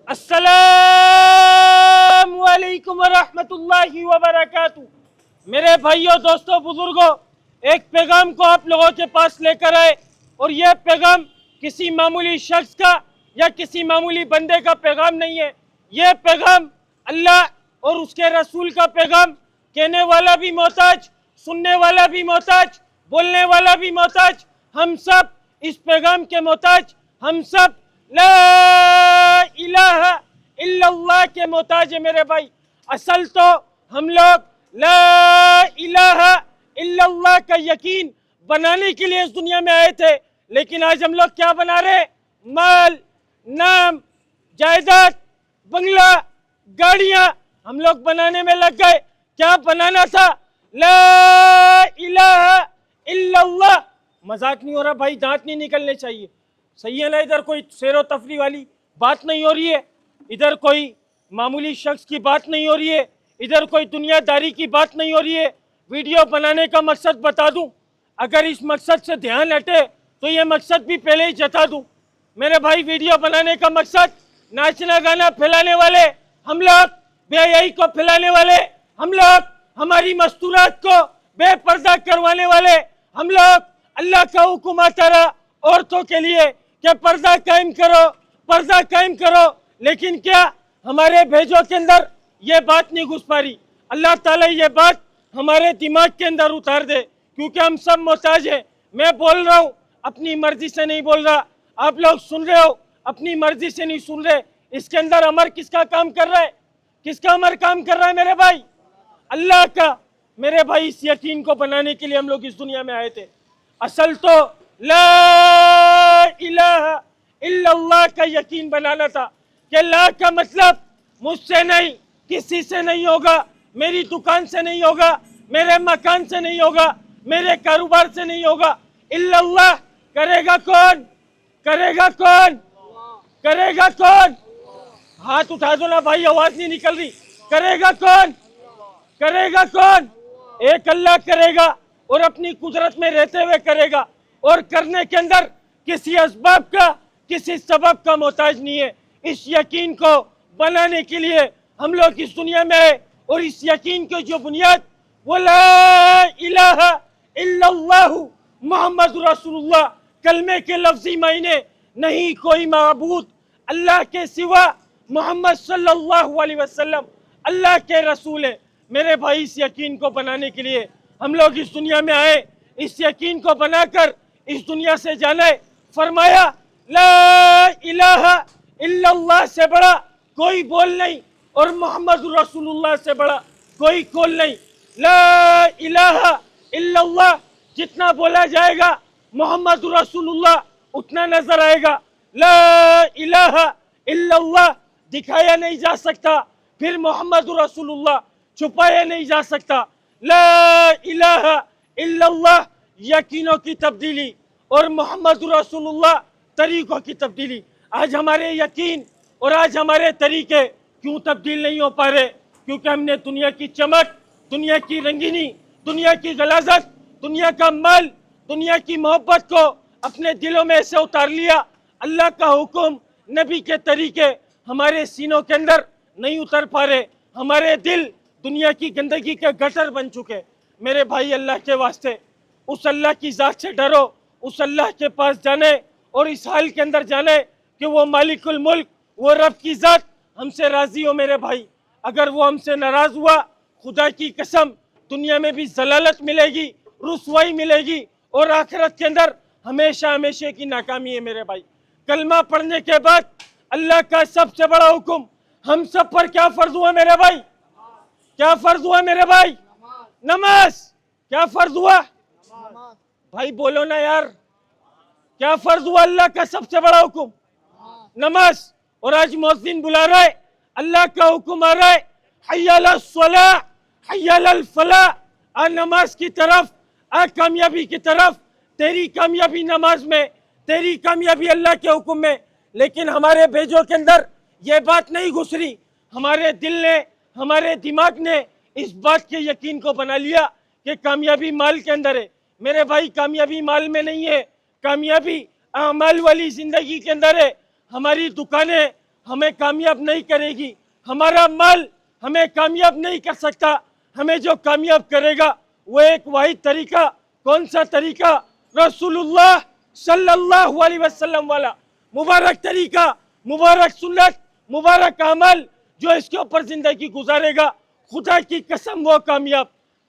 السلام علیکم ورحمۃ اللہ وبرکاتہ۔ میرے بھائیوں، دوستوں، بزرگوں، ایک پیغام کو آپ لوگوں کے پاس لے کر آئے، اور یہ پیغام کسی معمولی شخص کا یا کسی معمولی بندے کا پیغام نہیں ہے۔ یہ پیغام اللہ اور اس کے رسول کا پیغام، کہنے والا بھی محتاج، سننے والا بھی محتاج، بولنے والا بھی محتاج، ہم سب اس پیغام کے محتاج، ہم سب لا الہ الا اللہ کے محتاج ہے۔ میرے بھائی، اصل تو ہم لوگ لا الہ الا اللہ کا یقین بنانے کے لیے اس دنیا میں آئے تھے، لیکن آج ہم لوگ کیا بنا رہے؟ مال، نام، جائیداد، بنگلہ، گاڑیاں ہم لوگ بنانے میں لگ گئے۔ کیا بنانا تھا؟ لا الہ الا اللہ۔ مذاق نہیں ہو رہا بھائی، دانت نہیں نکلنے چاہیے، صحیح ہے نا؟ ادھر کوئی سیر و تفریح والی بات نہیں ہو رہی ہے، ادھر کوئی معمولی شخص کی بات نہیں ہو رہی ہے، ادھر کوئی دنیا داری کی بات نہیں ہو رہی ہے۔ ویڈیو بنانے کا مقصد بتا دوں، اگر اس مقصد سے دھیان ہٹے تو یہ مقصد بھی پہلے ہی جتا دوں۔ میرے بھائی، ویڈیو بنانے کا مقصد ناچنا گانا پھیلانے والے ہم لوگ، بے حیائی کو پھیلانے والے ہم لوگ، ہماری مستورات کو بے پردہ کروانے والے ہم لوگ۔ اللہ کا حکم آتا رہا عورتوں کے لیے کہ پردہ قائم کرو، پردہ قائم کرو، لیکن کیا ہمارے بھیجوں کے اندر یہ بات نہیں گھس پا رہی؟ اللہ تعالیٰ یہ بات ہمارے دماغ کے اندر اتار دے، کیونکہ ہم سب محتاج ہیں۔ میں بول رہا ہوں، اپنی مرضی سے نہیں بول رہا، آپ لوگ سن رہے ہو، اپنی مرضی سے نہیں سن رہے۔ اس کے اندر امر کس کا کام کر رہا ہے؟ کس کا امر کام کر رہا ہے میرے بھائی؟ اللہ کا۔ میرے بھائی، اس یقین کو بنانے کے لیے ہم لوگ اس دنیا میں آئے تھے۔ اصل تو لا الہ الا اللہ کا یقین بنانا تھا کہ لا کا مطلب مجھ سے نہیں، کسی سے نہیں ہوگا، میری دکان سے نہیں ہوگا، میرے مکان سے نہیں ہوگا، میرے کاروبار سے نہیں ہوگا۔ الا اللہ کرے گا کون؟ کرے گا کون؟ کرے گا کون؟ ہاتھ اٹھا دو نا بھائی، آواز نہیں نکل رہی۔ کرے گا کون؟ کرے گا کون؟ ایک اللہ کرے گا، اور اپنی قدرت میں رہتے ہوئے کرے گا، اور کرنے کے اندر کسی اسباب کا، کسی سبب کا محتاج نہیں ہے۔ اس یقین کو بنانے کے لیے ہم لوگ اس دنیا میں آئے، اور اس یقین کی جو بنیاد وہ لا الہ الا اللہ محمد رسول اللہ، کلمے کے لفظی معنی نہیں کوئی معبود اللہ کے سوا، محمد صلی اللہ علیہ وسلم اللہ کے رسول ہے۔ میرے بھائی، اس یقین کو بنانے کے لیے ہم لوگ اس دنیا میں آئے، اس یقین کو بنا کر اس دنیا سے جانے۔ فرمایا لا الہ الا اللہ سے بڑا کوئی بول نہیں، اور محمد رسول اللہ سے بڑا کوئی قول نہیں۔ لا الہ الا اللہ جتنا بولا جائے گا محمد رسول اللہ اتنا نظر آئے گا۔ لا الہ الا اللہ دکھایا نہیں جا سکتا، پھر محمد رسول اللہ چھپایا نہیں جا سکتا۔ لا الہ الا اللہ یقینوں کی تبدیلی، اور محمد رسول اللہ طریقوں کی تبدیلی۔ آج ہمارے یقین اور آج ہمارے طریقے کیوں تبدیل نہیں ہو پا رہے؟ کیونکہ ہم نے دنیا کی چمک، دنیا کی رنگینی، دنیا کی غلاظت، دنیا کا مال، دنیا کی محبت کو اپنے دلوں میں ایسے اتار لیا۔ اللہ کا حکم، نبی کے طریقے ہمارے سینوں کے اندر نہیں اتر پا رہے، ہمارے دل دنیا کی گندگی کے گٹر بن چکے۔ میرے بھائی، اللہ کے واسطے اس اللہ کی ذات سے ڈرو، اس اللہ کے پاس جانے، اور اس حال کے اندر جانے کہ وہ مالک الملک، وہ رب کی ذات ہم سے راضی ہو۔ میرے بھائی، اگر وہ ہم سے ناراض ہوا، خدا کی قسم دنیا میں بھی ذلالت ملے گی، رسوائی ملے گی، اور آخرت کے اندر ہمیشہ ہمیشہ کی ناکامی ہے۔ میرے بھائی، کلمہ پڑھنے کے بعد اللہ کا سب سے بڑا حکم ہم سب پر کیا فرض ہوا میرے بھائی؟ کیا فرض ہوا میرے بھائی؟ نماز۔ کیا فرض ہوا بھائی؟ بولو نا یار، کیا فرض ہوا؟ اللہ کا سب سے بڑا حکم نماز۔ اور آج مؤذن بلا رہا ہے، اللہ کا حکم آ رہا ہے، حی علی الصلاۃ، حی علی الفلاح، آ نماز کی طرف، آ کامیابی کی طرف۔ تیری کامیابی نماز میں، تیری کامیابی اللہ کے حکم میں۔ لیکن ہمارے بھیجوں کے اندر یہ بات نہیں گھس رہی، ہمارے دل نے، ہمارے دماغ نے اس بات کے یقین کو بنا لیا کہ کامیابی مال کے اندر ہے۔ میرے بھائی، کامیابی مال میں نہیں ہے، کامیابی اعمال والی زندگی کے اندر ہے۔ ہماری دکانیں، ہمیں کامیاب نہیں کرے گی، ہمارا مال ہمیں کامیاب نہیں کر سکتا۔ ہمیں جو کامیاب کرے گا وہ ایک واحد طریقہ، کون سا طریقہ؟ رسول اللہ صلی اللہ علیہ وسلم والا مبارک طریقہ، مبارک سنت، مبارک عمل، جو اس کے اوپر زندگی گزارے گا خدا کی قسم وہ کامیاب۔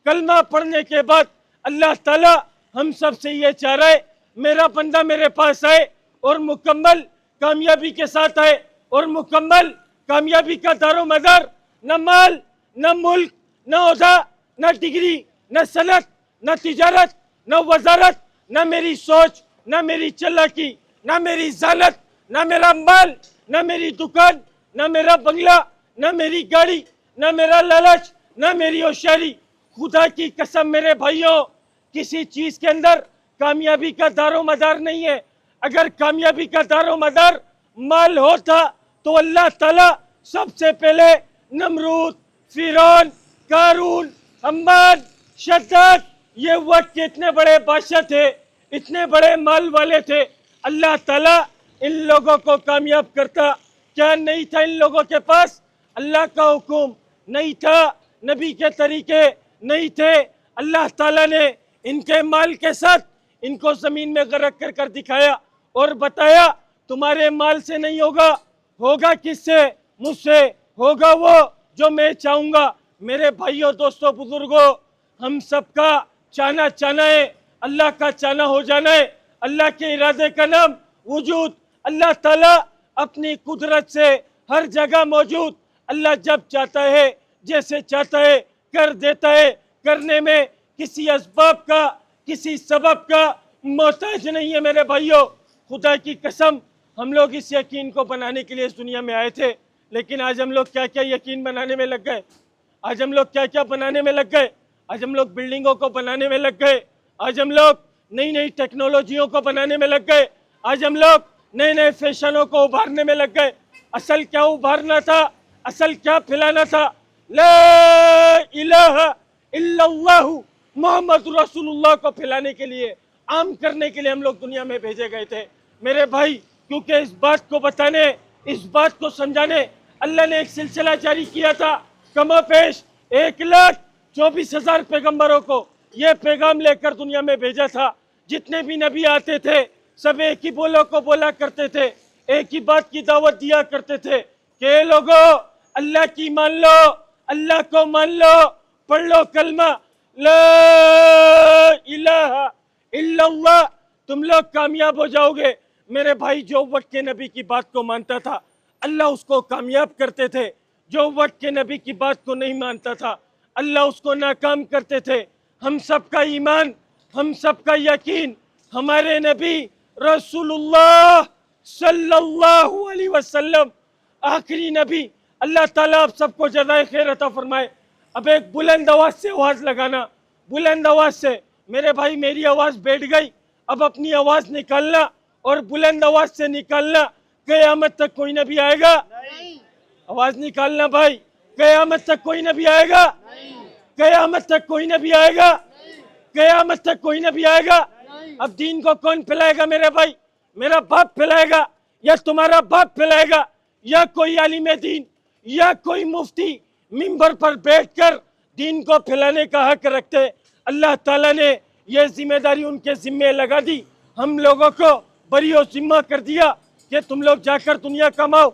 کلمہ پڑھنے کے بعد اللہ تعالیٰ ہم سب سے یہ چاہ رہا ہے میرا بندہ میرے پاس آئے اور مکمل کامیابی کے ساتھ آئے، اور مکمل کامیابی کا دار و مدار نہ مال، نہ ملک، نہ عہدہ، نہ ڈگری، نہ صنعت، نہ تجارت، نہ وزارت، نہ میری سوچ، نہ میری چلاکی، نہ میری ذالت، نہ میرا مال، نہ میری دکان، نہ میرا بنگلہ، نہ میری گاڑی، نہ میرا لالچ، نہ میری ہوشیاری۔ خدا کی قسم میرے بھائیوں، کسی چیز کے اندر کامیابی کا دار و مدار نہیں ہے۔ اگر کامیابی کا دار و مدار مال ہوتا تو اللہ تعالیٰ سب سے پہلے نمرود، فرعون، قارون، حمان، شداد، یہ وقت کے اتنے بڑے بادشاہ تھے، اتنے بڑے مال والے تھے، اللہ تعالیٰ ان لوگوں کو کامیاب کرتا۔ کیا نہیں تھا ان لوگوں کے پاس؟ اللہ کا حکم نہیں تھا، نبی کے طریقے نہیں تھے، اللہ تعالیٰ نے ان کے مال کے ساتھ ان کو زمین میں غرق کر کر دکھایا اور بتایا تمہارے مال سے نہیں ہوگا، ہوگا کس سے؟ مجھ سے ہوگا، وہ جو میں چاہوں گا۔ میرے بھائیوں، دوستوں، بزرگوں، ہم سب کا چاہنا ہے، اللہ کا چاہنا ہو جانا ہے۔ اللہ کے ارادے کا نام وجود۔ اللہ تعالیٰ اپنی قدرت سے ہر جگہ موجود، اللہ جب چاہتا ہے، جیسے چاہتا ہے کر دیتا ہے، کرنے میں کسی اسباب کا، کسی سبب کا محتاج نہیں ہے۔ میرے بھائیوں، خدا کی قسم ہم لوگ اس یقین کو بنانے کے لیے اس دنیا میں آئے تھے، لیکن آج ہم لوگ کیا کیا یقین بنانے میں لگ گئے، آج ہم لوگ کیا کیا بنانے میں لگ گئے، آج ہم لوگ بلڈنگوں کو بنانے میں لگ گئے، آج ہم لوگ نئی نئی ٹیکنالوجیوں کو بنانے میں لگ گئے، آج ہم لوگ نئے نئے فیشنوں کو ابھارنے میں لگ گئے۔ اصل کیا ابھارنا تھا؟ اصل کیا پھیلانا تھا؟ لا الہ الا اللہ محمد رسول اللہ کو پھیلانے کے لیے، عام کرنے کے لیے ہم لوگ دنیا میں بھیجے گئے تھے۔ میرے بھائی، کیونکہ اس بات کو بتانے، اس بات کو سمجھانے اللہ نے ایک سلسلہ جاری کیا تھا، کم و بیش 1,24,000 پیغمبروں کو یہ پیغام لے کر دنیا میں بھیجا تھا۔ جتنے بھی نبی آتے تھے سب ایک ہی بولوں کو بولا کرتے تھے، ایک ہی بات کی دعوت دیا کرتے تھے کہ اے لوگو اللہ کی مان لو، اللہ کو مان لو، پڑھ لو کلمہ لا الہ الا اللہ، تم لوگ کامیاب ہو جاؤ گے۔ میرے بھائی، جو وقت کے نبی کی بات کو مانتا تھا اللہ اس کو کامیاب کرتے تھے، جو وقت کے نبی کی بات کو نہیں مانتا تھا اللہ اس کو ناکام کرتے تھے۔ ہم سب کا ایمان، ہم سب کا یقین ہمارے نبی رسول اللہ صلی اللہ علیہ وسلم آخری نبی۔ اللہ تعالیٰ آپ سب کو جزائے خیر عطا فرمائے۔ اب ایک بلند آواز سے آواز لگانا، بلند آواز سے۔ میرے بھائی، میری آواز بیٹھ گئی، اب اپنی آواز نکالنا اور بلند آواز سے نکالنا۔ قیامت تک کوئی نبی آئے گا؟ آواز نکالنا بھائی، قیامت تک کوئی نبی آئے گا؟ قیامت تک کوئی نبی آئے گا؟ قیامت تک کوئی نبی آئے گا؟ اب دین کو کون پھیلائے گا میرے بھائی؟ میرا باپ پھیلائے گا یا تمہارا باپ پھیلائے گا یا کوئی عالم دین یا کوئی مفتی منبر پر بیٹھ کر دین کو پھیلانے کا حق رکھتے؟ اللہ تعالیٰ نے یہ ذمہ داری ان کے ذمے لگا دی، ہم لوگوں کو بری و ذمہ کر دیا کہ تم لوگ جا کر دنیا کماؤ،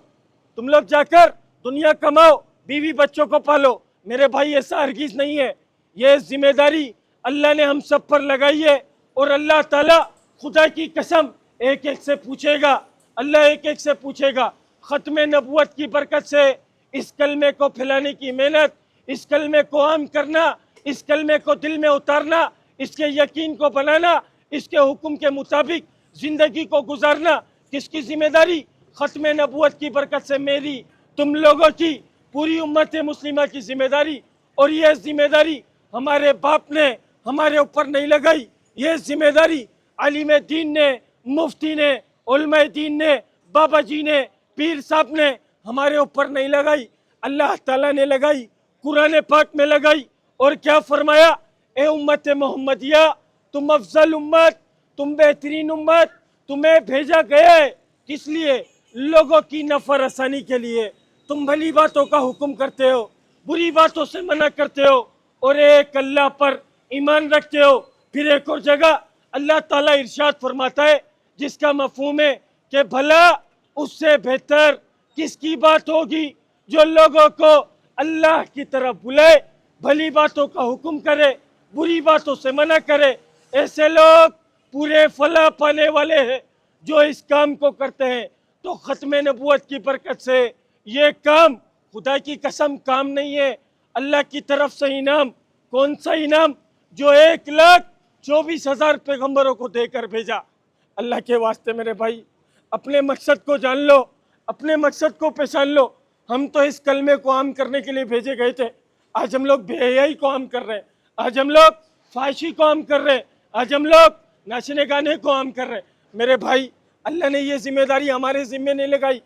تم لوگ جا کر دنیا کماؤ، بیوی بچوں کو پالو۔ میرے بھائی، ایسا ہرگز نہیں ہے، یہ ذمہ داری اللہ نے ہم سب پر لگائی ہے، اور اللہ تعالیٰ خدا کی قسم ایک ایک سے پوچھے گا، اللہ ایک ایک سے پوچھے گا۔ ختم نبوت کی برکت سے اس کلمے کو پھیلانے کی محنت، اس کلمے کو عام کرنا، اس کلمے کو دل میں اتارنا، اس کے یقین کو بنانا، اس کے حکم کے مطابق زندگی کو گزارنا کس کی ذمہ داری؟ ختم نبوت کی برکت سے میری، تم لوگوں کی، پوری امت مسلمہ کی ذمہ داری۔ اور یہ ذمہ داری ہمارے باپ نے ہمارے اوپر نہیں لگائی، یہ ذمہ داری عالم دین نے، مفتی نے، علماء دین نے، بابا جی نے، پیر صاحب نے ہمارے اوپر نہیں لگائی، اللہ تعالیٰ نے لگائی، قرآن پاک میں لگائی۔ اور کیا فرمایا؟ اے امت محمدیہ، تم افضل امت، تم بہترین امت، تمہیں بھیجا گیا ہے کس لیے؟ لوگوں کی نفع رسانی کے لیے تم بھلی باتوں کا حکم کرتے ہو، بری باتوں سے منع کرتے ہو، اور ایک اللہ پر ایمان رکھتے ہو۔ پھر ایک اور جگہ اللہ تعالیٰ ارشاد فرماتا ہے جس کا مفہوم ہے کہ بھلا اس سے بہتر کس کی بات ہوگی جو لوگوں کو اللہ کی طرف بلائے، بھلی باتوں کا حکم کرے، بری باتوں سے منع کرے۔ ایسے لوگ پورے فلاح پانے والے ہیں جو اس کام کو کرتے ہیں۔ تو ختم نبوت کی برکت سے یہ کام خدا کی قسم کام نہیں ہے، اللہ کی طرف سے انعام۔ کون سا انعام؟ جو 1,24,000 پیغمبروں کو دے کر بھیجا۔ اللہ کے واسطے میرے بھائی اپنے مقصد کو جان لو، اپنے مقصد کو پہچان لو۔ ہم تو اس کلمے کو عام کرنے کے لیے بھیجے گئے تھے، آج ہم لوگ بے حیائی کو عام کر رہے ہیں، آج ہم لوگ فحاشی کو عام کر رہے ہیں، آج ہم لوگ ناچنے گانے کو عام کر رہے ہیں۔ میرے بھائی اللہ نے یہ ذمہ داری ہمارے ذمے نہیں لگائی،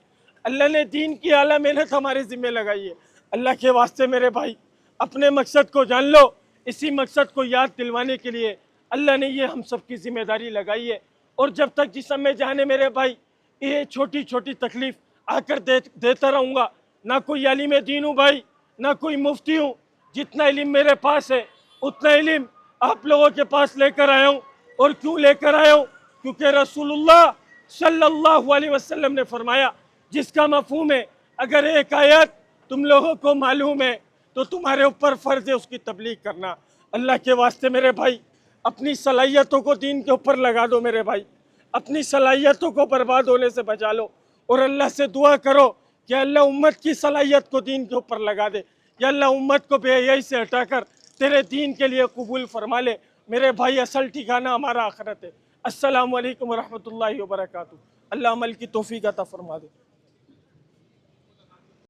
اللہ نے دین کی اعلیٰ محنت ہمارے ذمے لگائی ہے۔ اللہ کے واسطے میرے بھائی اپنے مقصد کو جان لو، اسی مقصد کو یاد دلوانے کے لیے اللہ نے یہ ہم سب کی ذمہ داری لگائی ہے۔ اور جب تک جسم میں جانے میرے بھائی یہ چھوٹی چھوٹی تکلیف آ کر دیتا رہوں گا۔ نہ کوئی عالم دین ہوں بھائی، نہ کوئی مفتی ہوں، جتنا علم میرے پاس ہے اتنا علم آپ لوگوں کے پاس لے کر آیا ہوں۔ اور کیوں لے کر آیا ہوں؟ کیونکہ رسول اللہ صلی اللہ علیہ وسلم نے فرمایا جس کا مفہوم ہے اگر ایک آیت تم لوگوں کو معلوم ہے تو تمہارے اوپر فرض ہے اس کی تبلیغ کرنا۔ اللہ کے واسطے میرے بھائی اپنی صلاحیتوں کو دین کے اوپر لگا دو میرے بھائی، اپنی صلاحیتوں کو برباد ہونے سے بچا لو، اور اللہ سے دعا کرو کہ اللہ امت کی صلاحیت کو دین کے اوپر لگا دے، یا اللہ امت کو بے حیائی سے ہٹا کر تیرے دین کے لیے قبول فرما لے۔ میرے بھائی اصل ٹھکانہ ہمارا آخرت ہے۔ السلام علیکم ورحمۃ اللہ وبرکاتہ۔ اللہ عمل کی توفیق عطا فرما دے۔